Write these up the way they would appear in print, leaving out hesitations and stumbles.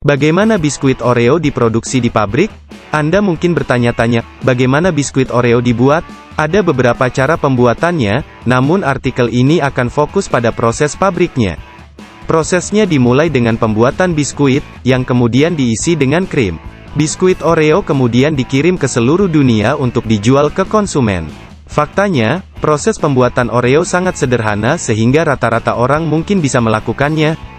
Bagaimana biskuit Oreo diproduksi di pabrik? Anda mungkin bertanya-tanya, bagaimana biskuit Oreo dibuat? Ada beberapa cara pembuatannya, namun artikel ini akan fokus pada proses pabriknya. Prosesnya dimulai dengan pembuatan biskuit, yang kemudian diisi dengan krim. Biskuit Oreo kemudian dikirim ke seluruh dunia untuk dijual ke konsumen. Faktanya, proses pembuatan Oreo sangat sederhana sehingga rata-rata orang mungkin bisa melakukannya.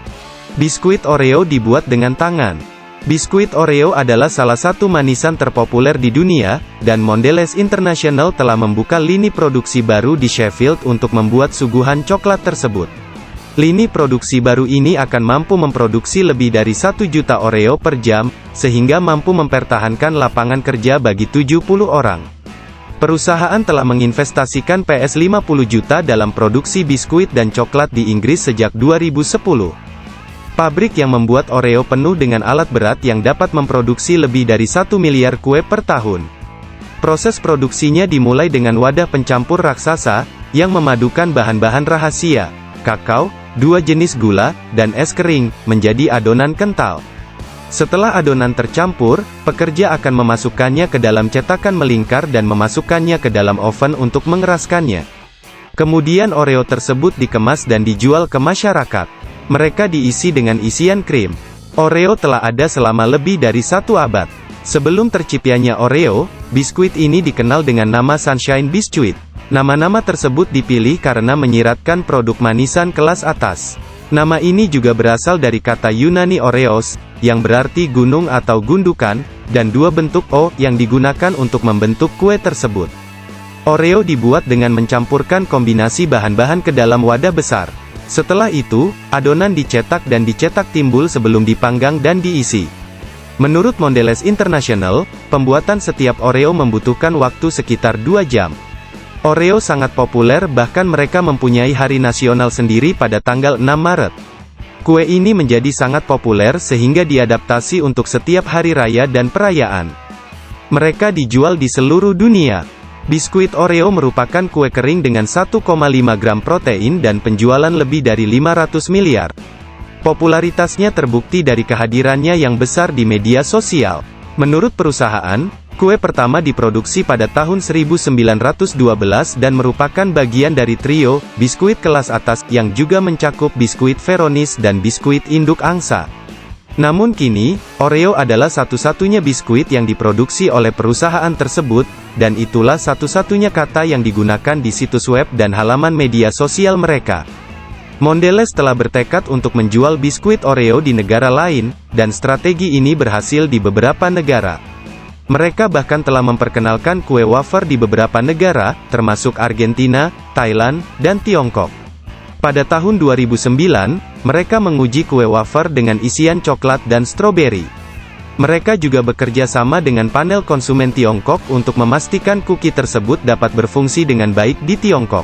Biskuit Oreo dibuat dengan tangan. Biskuit Oreo adalah salah satu manisan terpopuler di dunia, dan Mondelez International telah membuka lini produksi baru di Sheffield untuk membuat suguhan coklat tersebut. Lini produksi baru ini akan mampu memproduksi lebih dari 1 juta Oreo per jam, sehingga mampu mempertahankan lapangan kerja bagi 70 orang. Perusahaan telah menginvestasikan PS50 juta dalam produksi biskuit dan coklat di Inggris sejak 2010. Pabrik yang membuat Oreo penuh dengan alat berat yang dapat memproduksi lebih dari 1 miliar kue per tahun. Proses produksinya dimulai dengan wadah pencampur raksasa, yang memadukan bahan-bahan rahasia, kakao, 2 jenis gula, dan es kering, menjadi adonan kental. Setelah adonan tercampur, pekerja akan memasukkannya ke dalam cetakan melingkar dan memasukkannya ke dalam oven untuk mengeraskannya. Kemudian Oreo tersebut dikemas dan dijual ke masyarakat. Mereka diisi dengan isian krim. Oreo telah ada selama lebih dari 1 abad. Sebelum terciptanya Oreo, biskuit ini dikenal dengan nama Sunshine Biscuit. Nama-nama tersebut dipilih karena menyiratkan produk manisan kelas atas. Nama ini juga berasal dari kata Yunani Oreos, yang berarti gunung atau gundukan, dan 2 bentuk O yang digunakan untuk membentuk kue tersebut. Oreo dibuat dengan mencampurkan kombinasi bahan-bahan ke dalam wadah besar. Setelah itu, adonan dicetak dan dicetak timbul sebelum dipanggang dan diisi. Menurut Mondelez International, pembuatan setiap Oreo membutuhkan waktu sekitar 2 jam. Oreo sangat populer, bahkan mereka mempunyai hari nasional sendiri pada tanggal 6 Maret. Kue ini menjadi sangat populer sehingga diadaptasi untuk setiap hari raya dan perayaan. Mereka dijual di seluruh dunia. Biskuit Oreo merupakan kue kering dengan 1,5 gram protein dan penjualan lebih dari 500 miliar. Popularitasnya terbukti dari kehadirannya yang besar di media sosial. Menurut perusahaan, kue pertama diproduksi pada tahun 1912 dan merupakan bagian dari trio biskuit kelas atas yang juga mencakup biskuit Veronis dan biskuit induk angsa. Namun kini, Oreo adalah satu-satunya biskuit yang diproduksi oleh perusahaan tersebut, dan itulah satu-satunya kata yang digunakan di situs web dan halaman media sosial mereka. Mondelez telah bertekad untuk menjual biskuit Oreo di negara lain, dan strategi ini berhasil di beberapa negara. Mereka bahkan telah memperkenalkan kue wafer di beberapa negara, termasuk Argentina, Thailand, dan Tiongkok. Pada tahun 2009, mereka menguji kue wafer dengan isian coklat dan stroberi. Mereka juga bekerja sama dengan panel konsumen Tiongkok untuk memastikan kuki tersebut dapat berfungsi dengan baik di Tiongkok.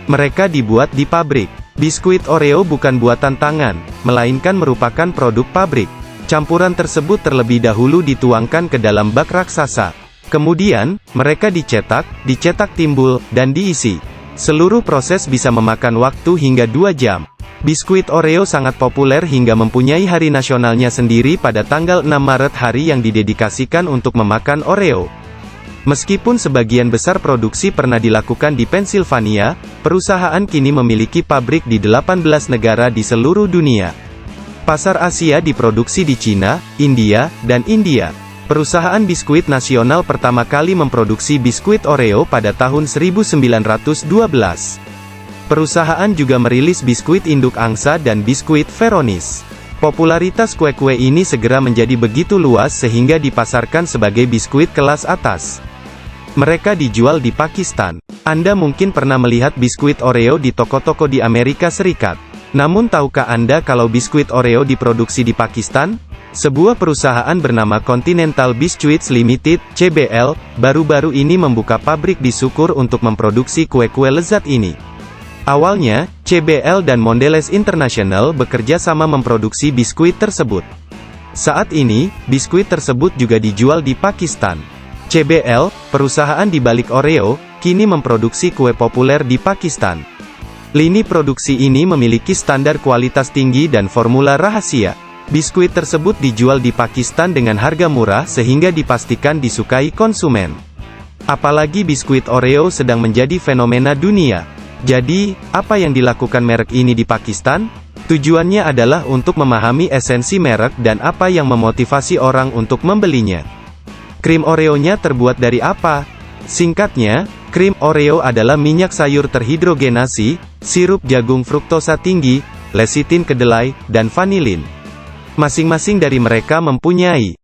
Mereka dibuat di pabrik. Biskuit Oreo bukan buatan tangan, melainkan merupakan produk pabrik. Campuran tersebut terlebih dahulu dituangkan ke dalam bak raksasa. Kemudian, mereka dicetak timbul, dan diisi. Seluruh proses bisa memakan waktu hingga 2 jam. Biskuit Oreo sangat populer hingga mempunyai hari nasionalnya sendiri pada tanggal 6 Maret, hari yang didedikasikan untuk memakan Oreo. Meskipun sebagian besar produksi pernah dilakukan di Pennsylvania, perusahaan kini memiliki pabrik di 18 negara di seluruh dunia. Pasar Asia diproduksi di Cina, India, dan India. Perusahaan biskuit nasional pertama kali memproduksi biskuit Oreo pada tahun 1912. Perusahaan juga merilis biskuit induk angsa dan biskuit Veronis. Popularitas kue-kue ini segera menjadi begitu luas sehingga dipasarkan sebagai biskuit kelas atas. Mereka dijual di Pakistan. Anda mungkin pernah melihat biskuit Oreo di toko-toko di Amerika Serikat. Namun tahukah Anda kalau biskuit Oreo diproduksi di Pakistan? Sebuah perusahaan bernama Continental Biscuits Limited, CBL, baru-baru ini membuka pabrik di Syukur untuk memproduksi kue-kue lezat ini. Awalnya, CBL dan Mondelez International bekerja sama memproduksi biskuit tersebut. Saat ini, biskuit tersebut juga dijual di Pakistan. CBL, perusahaan di balik Oreo, kini memproduksi kue populer di Pakistan. Lini produksi ini memiliki standar kualitas tinggi dan formula rahasia. Biskuit tersebut dijual di Pakistan dengan harga murah sehingga dipastikan disukai konsumen. Apalagi biskuit Oreo sedang menjadi fenomena dunia. Jadi, apa yang dilakukan merek ini di Pakistan? Tujuannya adalah untuk memahami esensi merek dan apa yang memotivasi orang untuk membelinya. Krim Oreo-nya terbuat dari apa? Singkatnya, krim Oreo adalah minyak sayur terhidrogenasi, sirup jagung fruktosa tinggi, lesitin kedelai, dan vanilin. Masing-masing dari mereka mempunyai